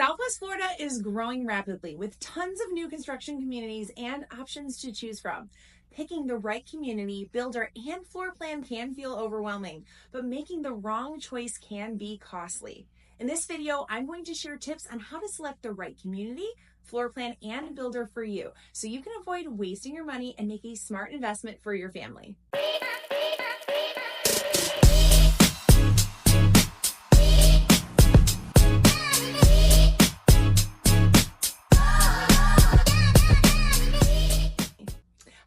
Southwest Florida is growing rapidly with tons of new construction communities and options to choose from. Picking the right community, builder, and floor plan can feel overwhelming, but making the wrong choice can be costly. In this video, I'm going to share tips on how to select the right community, floor plan, and builder for you, so you can avoid wasting your money and make a smart investment for your family.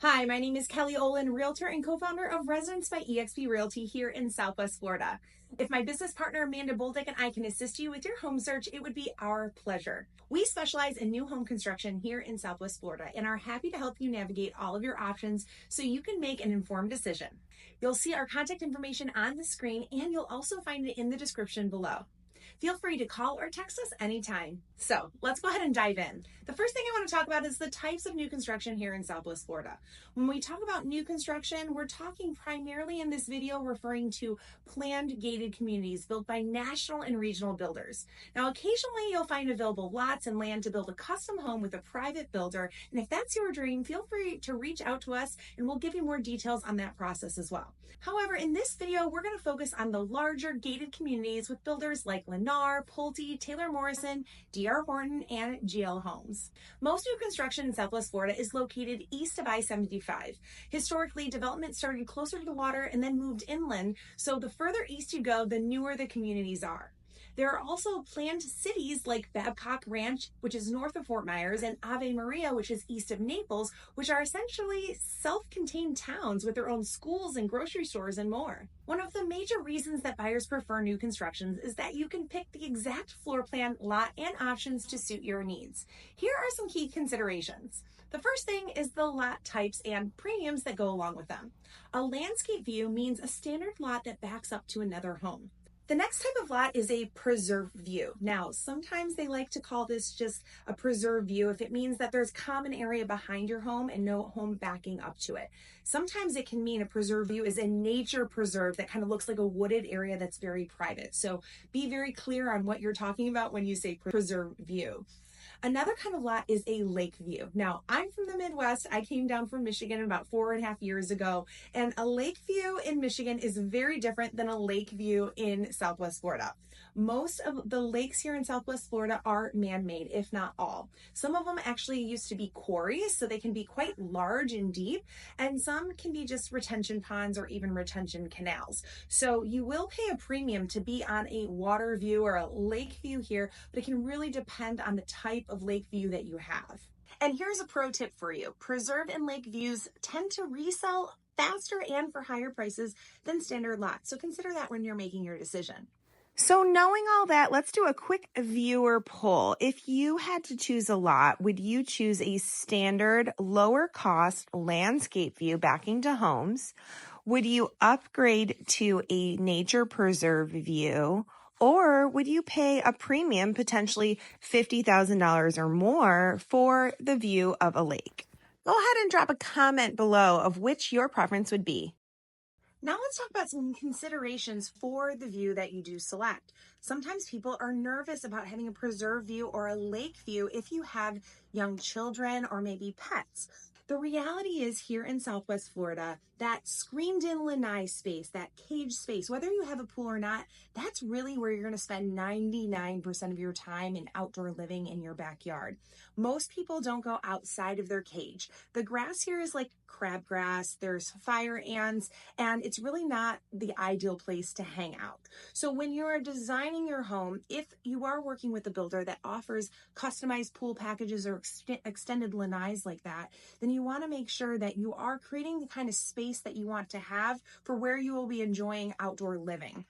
Hi, my name is Kelly Olin, Realtor and co-founder of Residence by eXp Realty here in Southwest Florida. If my business partner Amanda Boldick and I can assist you with your home search, it would be our pleasure. We specialize in new home construction here in Southwest Florida and are happy to help you navigate all of your options so you can make an informed decision. You'll see our contact information on the screen, and you'll also find it in the description below. Feel free to call or text us anytime. So let's go ahead and dive in. The first thing I want to talk about is the types of new construction here in Southwest Florida. When we talk about new construction, we're talking primarily in this video referring to planned gated communities built by national and regional builders. Now, occasionally you'll find available lots and land to build a custom home with a private builder. And if that's your dream, feel free to reach out to us and we'll give you more details on that process as well. However, in this video, we're going to focus on the larger gated communities with builders like Lennar, Pulte, Taylor Morrison, D.R. Horton, and GL Homes. Most new construction in Southwest Florida is located east of I-75. Historically, development started closer to the water and then moved inland, so the further east you go, the newer the communities are. There are also planned cities like Babcock Ranch, which is north of Fort Myers, and Ave Maria, which is east of Naples, which are essentially self-contained towns with their own schools and grocery stores and more. One of the major reasons that buyers prefer new constructions is that you can pick the exact floor plan, lot, and options to suit your needs. Here are some key considerations. The first thing is the lot types and premiums that go along with them. A landscape view means a standard lot that backs up to another home. The next type of lot is a preserved view. Now, sometimes they like to call this just a preserved view if it means that there's common area behind your home and no home backing up to it. Sometimes it can mean a preserved view is a nature preserve that kind of looks like a wooded area that's very private. So be very clear on what you're talking about when you say preserved view. Another kind of lot is a lake view. Now, I'm from the Midwest. I came down from Michigan about 4.5 years ago, and a lake view in Michigan is very different than a lake view in Southwest Florida. Most of the lakes here in Southwest Florida are man-made, if not all. Some of them actually used to be quarries, so they can be quite large and deep, and some can be just retention ponds or even retention canals. So you will pay a premium to be on a water view or a lake view here, but it can really depend on the type of lake view that you have. And here's a pro tip for you. Preserved and lake views tend to resell faster and for higher prices than standard lots, so consider that when you're making your decision. So knowing all that, let's do a quick viewer poll. If you had to choose a lot, would you choose a standard lower cost landscape view backing to homes? Would you upgrade to a nature preserve view? Or would you pay a premium, potentially $50,000 or more, for the view of a lake? Go ahead and drop a comment below of which your preference would be. Now let's talk about some considerations for the view that you do select. Sometimes people are nervous about having a preserved view or a lake view if you have young children or maybe pets. The reality is here in Southwest Florida, that screened-in lanai space, that cage space, whether you have a pool or not, that's really where you're going to spend 99% of your time in outdoor living in your backyard. Most people don't go outside of their cage. The grass here is like crabgrass, there's fire ants, and it's really not the ideal place to hang out. So when you're designing your home, if you are working with a builder that offers customized pool packages or extended lanais like that, then you want to make sure that you are creating the kind of space that you want to have for where you will be enjoying outdoor living.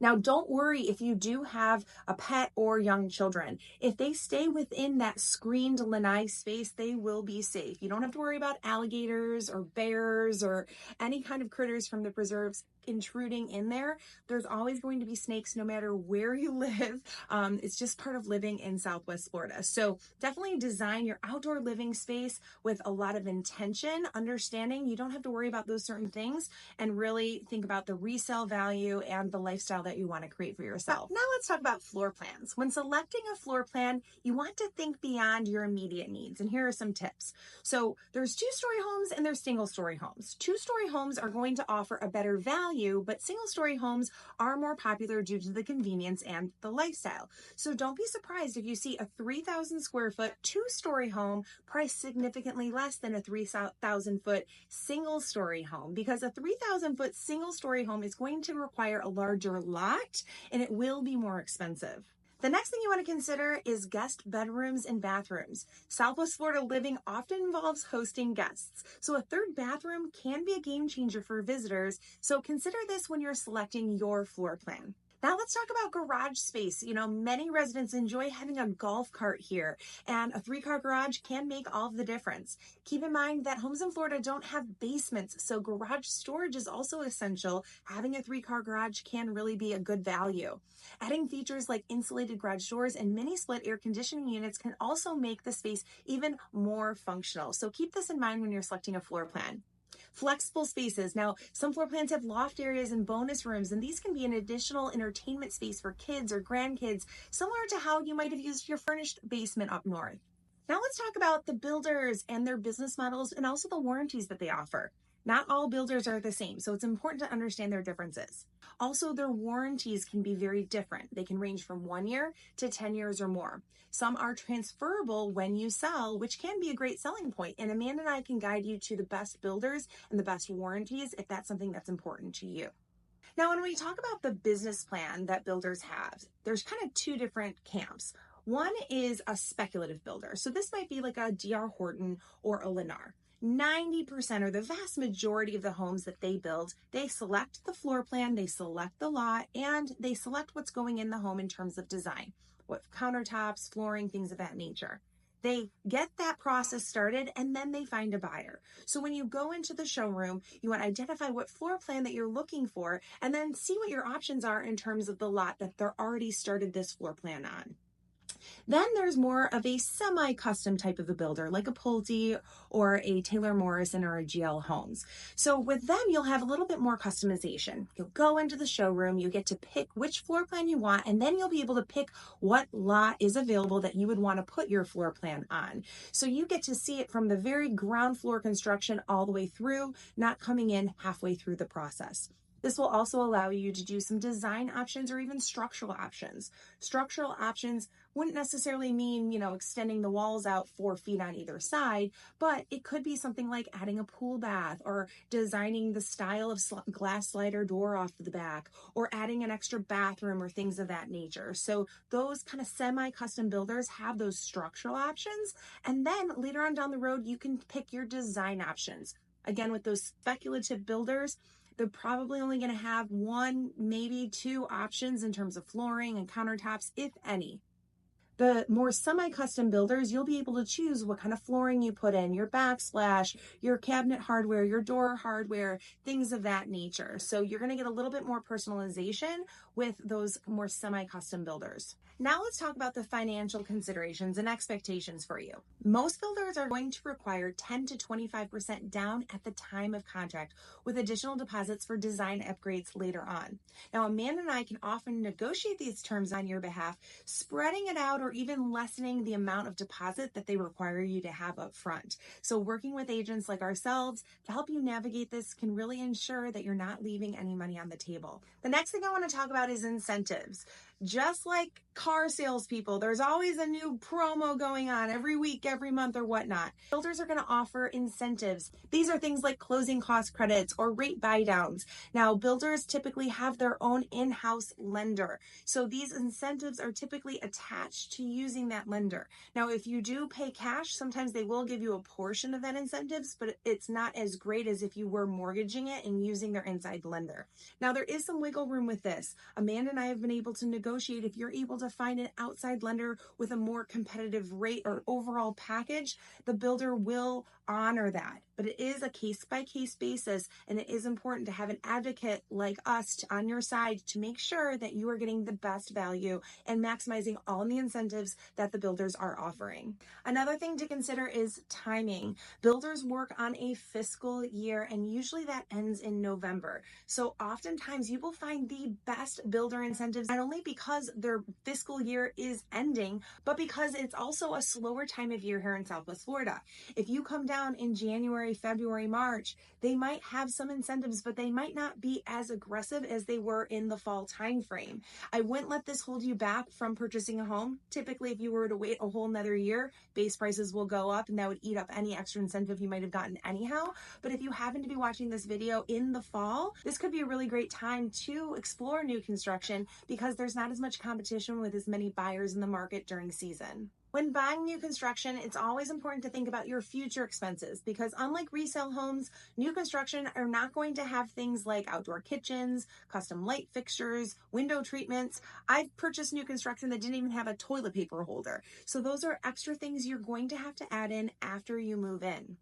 Now, don't worry if you do have a pet or young children. If they stay within that screened lanai space, they will be safe. You don't have to worry about alligators or bears or any kind of critters from the preserves intruding in there. There's always going to be snakes no matter where you live. It's just part of living in Southwest Florida. So definitely design your outdoor living space with a lot of intention, understanding you don't have to worry about those certain things, and really think about the resale value and the lifestyle that you want to create for yourself. Now let's talk about floor plans. When selecting a floor plan, you want to think beyond your immediate needs. And here are some tips. So there's 2-story homes and there's single-story homes. 2-story homes are going to offer a better value, but single-story homes are more popular due to the convenience and the lifestyle. So don't be surprised if you see a 3,000 square foot 2-story home priced significantly less than a 3,000 foot single-story home, because a 3,000 foot single-story home is going to require a larger lot and it will be more expensive. The next thing you want to consider is guest bedrooms and bathrooms. Southwest Florida living often involves hosting guests, so a third bathroom can be a game changer for visitors, so consider this when you're selecting your floor plan. Now let's talk about garage space. Many residents enjoy having a golf cart here, and a 3-car garage can make all of the difference. Keep in mind that homes in Florida don't have basements, so garage storage is also essential. Having a 3-car garage can really be a good value. Adding features like insulated garage doors and mini split air conditioning units can also make the space even more functional. So keep this in mind when you're selecting a floor plan. Flexible spaces. Now, some floor plans have loft areas and bonus rooms, and these can be an additional entertainment space for kids or grandkids, similar to how you might have used your furnished basement up north. Now let's talk about the builders and their business models and also the warranties that they offer. Not all builders are the same, so it's important to understand their differences. Also, their warranties can be very different. They can range from 1 year to 10 years or more. Some are transferable when you sell, which can be a great selling point. And Amanda and I can guide you to the best builders and the best warranties if that's something that's important to you. Now, when we talk about the business plan that builders have, there's kind of 2 different camps. One is a speculative builder. So this might be like a D.R. Horton or a Lennar. 90% or the vast majority of the homes that they build, they select the floor plan, they select the lot, and they select what's going in the home in terms of design, what countertops, flooring, things of that nature. They get that process started and then they find a buyer. So when you go into the showroom, you want to identify what floor plan that you're looking for and then see what your options are in terms of the lot that they're already started this floor plan on. Then there's more of a semi-custom type of a builder, like a Pulte or a Taylor Morrison or a GL Homes. So with them, you'll have a little bit more customization. You'll go into the showroom, you get to pick which floor plan you want, and then you'll be able to pick what lot is available that you would want to put your floor plan on. So you get to see it from the very ground floor construction all the way through, not coming in halfway through the process. This will also allow you to do some design options or even structural options. Structural options wouldn't necessarily mean, extending the walls out 4 feet on either side, but it could be something like adding a pool bath or designing the style of glass slider door off the back or adding an extra bathroom or things of that nature. So those kind of semi-custom builders have those structural options. And then later on down the road, you can pick your design options. Again, with those speculative builders, they're probably only going to have 1, maybe 2 options in terms of flooring and countertops, if any. The more semi-custom builders, you'll be able to choose what kind of flooring you put in, your backsplash, your cabinet hardware, your door hardware, things of that nature. So you're going to get a little bit more personalization with those more semi-custom builders. Now let's talk about the financial considerations and expectations for you. Most builders are going to require 10 to 25% down at the time of contract, with additional deposits for design upgrades later on. Now, Amanda and I can often negotiate these terms on your behalf, spreading it out or even lessening the amount of deposit that they require you to have up front. So working with agents like ourselves to help you navigate this can really ensure that you're not leaving any money on the table. The next thing I want to talk about is incentives. Just like car salespeople, there's always a new promo going on every week, every month, or whatnot. Builders are going to offer incentives. These are things like closing cost credits or rate buy downs. Now, builders typically have their own in-house lender. So these incentives are typically attached to using that lender. Now, if you do pay cash, sometimes they will give you a portion of that incentives, but it's not as great as if you were mortgaging it and using their inside lender. Now, there is some wiggle room with this. Amanda and I have been able to negotiate negotiate. If you're able to find an outside lender with a more competitive rate or overall package, the builder will honor that. But it is a case-by-case basis, and it is important to have an advocate like us on your side to make sure that you are getting the best value and maximizing all the incentives that the builders are offering. Another thing to consider is timing. Builders work on a fiscal year, and usually that ends in November. So oftentimes you will find the best builder incentives, not only because their fiscal year is ending, but because it's also a slower time of year here in Southwest Florida. If you come down in January, February, March, they might have some incentives, but they might not be as aggressive as they were in the fall timeframe. I wouldn't let this hold you back from purchasing a home. Typically, if you were to wait a whole nother year, base prices will go up and that would eat up any extra incentive you might have gotten anyhow. But if you happen to be watching this video in the fall, this could be a really great time to explore new construction because there's not as much competition with as many buyers in the market during season. When buying new construction, it's always important to think about your future expenses because unlike resale homes, new construction are not going to have things like outdoor kitchens, custom light fixtures, window treatments. I've purchased new construction that didn't even have a toilet paper holder. So those are extra things you're going to have to add in after you move in.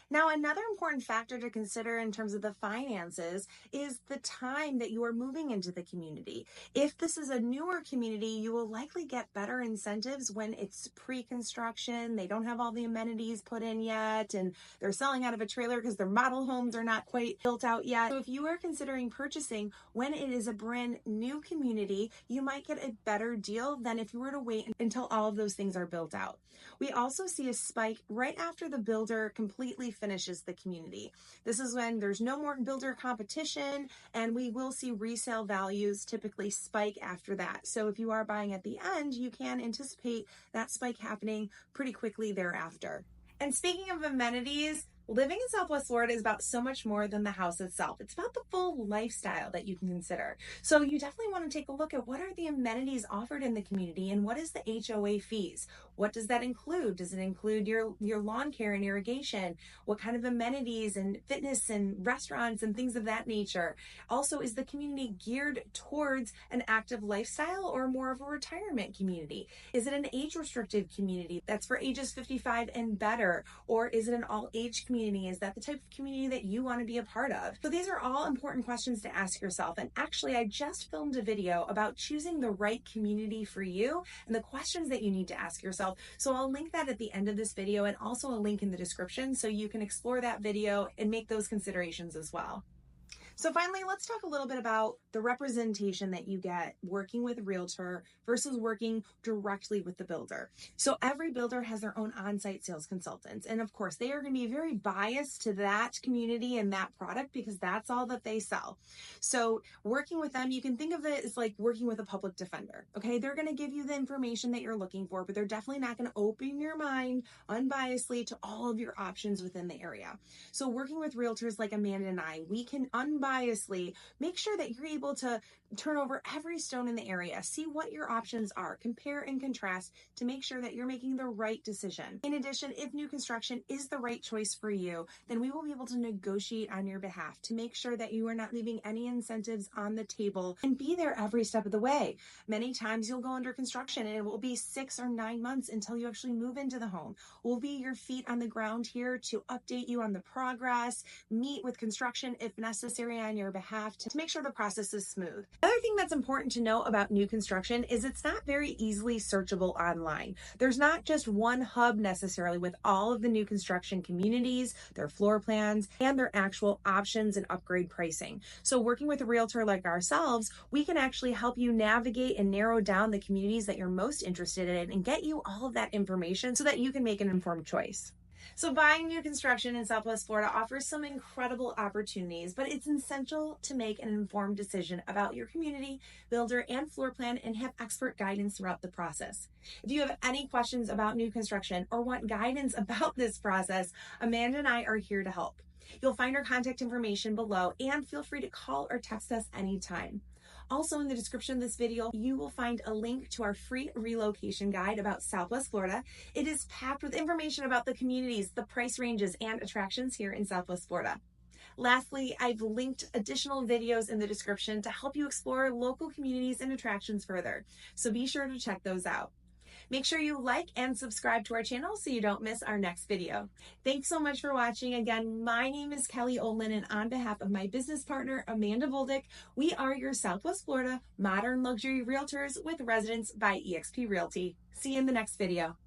Now, another important factor to consider in terms of the finances is the time that you are moving into the community. If this is a newer community, you will likely get better incentives when it's pre-construction, they don't have all the amenities put in yet, and they're selling out of a trailer because their model homes are not quite built out yet. So if you are considering purchasing when it is a brand new community, you might get a better deal than if you were to wait until all of those things are built out. We also see a spike right after the builder completely finishes the community. This is when there's no more builder competition, and we will see resale values typically spike after that. So if you are buying at the end, you can anticipate that spike happening pretty quickly thereafter. And speaking of amenities, living in Southwest Florida is about so much more than the house itself. It's about the full lifestyle that you can consider. So you definitely want to take a look at what are the amenities offered in the community and what is the HOA fees? What does that include? Does it include your lawn care and irrigation? What kind of amenities and fitness and restaurants and things of that nature? Also, is the community geared towards an active lifestyle or more of a retirement community? Is it an age-restricted community that's for ages 55 and better? Or is it an all-age community? Is that the type of community that you want to be a part of? So these are all important questions to ask yourself. And actually, I just filmed a video about choosing the right community for you and the questions that you need to ask yourself. So I'll link that at the end of this video and also a link in the description so you can explore that video and make those considerations as well. So finally, let's talk a little bit about the representation that you get working with a realtor versus working directly with the builder. So every builder has their own on-site sales consultants. And of course, they are going to be very biased to that community and that product because that's all that they sell. So working with them, you can think of it as like working with a public defender. Okay, they're going to give you the information that you're looking for, but they're definitely not going to open your mind unbiasedly to all of your options within the area. So working with realtors like Amanda and I, we can unbiasedly make sure that you're able to turn over every stone in the area, see what your options are, compare and contrast to make sure that you're making the right decision. In addition, if new construction is the right choice for you, then we will be able to negotiate on your behalf to make sure that you are not leaving any incentives on the table and be there every step of the way. Many times you'll go under construction and it will be 6 or 9 months until you actually move into the home. We'll be your feet on the ground here to update you on the progress, meet with construction if necessary on your behalf to make sure the process is smooth. Another thing that's important to know about new construction is it's not very easily searchable online. There's not just one hub necessarily with all of the new construction communities, their floor plans, and their actual options and upgrade pricing. So working with a realtor like ourselves, we can actually help you navigate and narrow down the communities that you're most interested in and get you all of that information so that you can make an informed choice. So buying new construction in Southwest Florida offers some incredible opportunities, but it's essential to make an informed decision about your community, builder, and floor plan and have expert guidance throughout the process. If you have any questions about new construction or want guidance about this process, Amanda and I are here to help. You'll find our contact information below and feel free to call or text us anytime. Also, in the description of this video, you will find a link to our free relocation guide about Southwest Florida. It is packed with information about the communities, the price ranges, and attractions here in Southwest Florida. Lastly, I've linked additional videos in the description to help you explore local communities and attractions further, so be sure to check those out. Make sure you like and subscribe to our channel so you don't miss our next video. Thanks so much for watching. Again, my name is Kelly Olin, and on behalf of my business partner, Amanda Boldick, we are your Southwest Florida modern luxury realtors with Residence by eXp Realty. See you in the next video.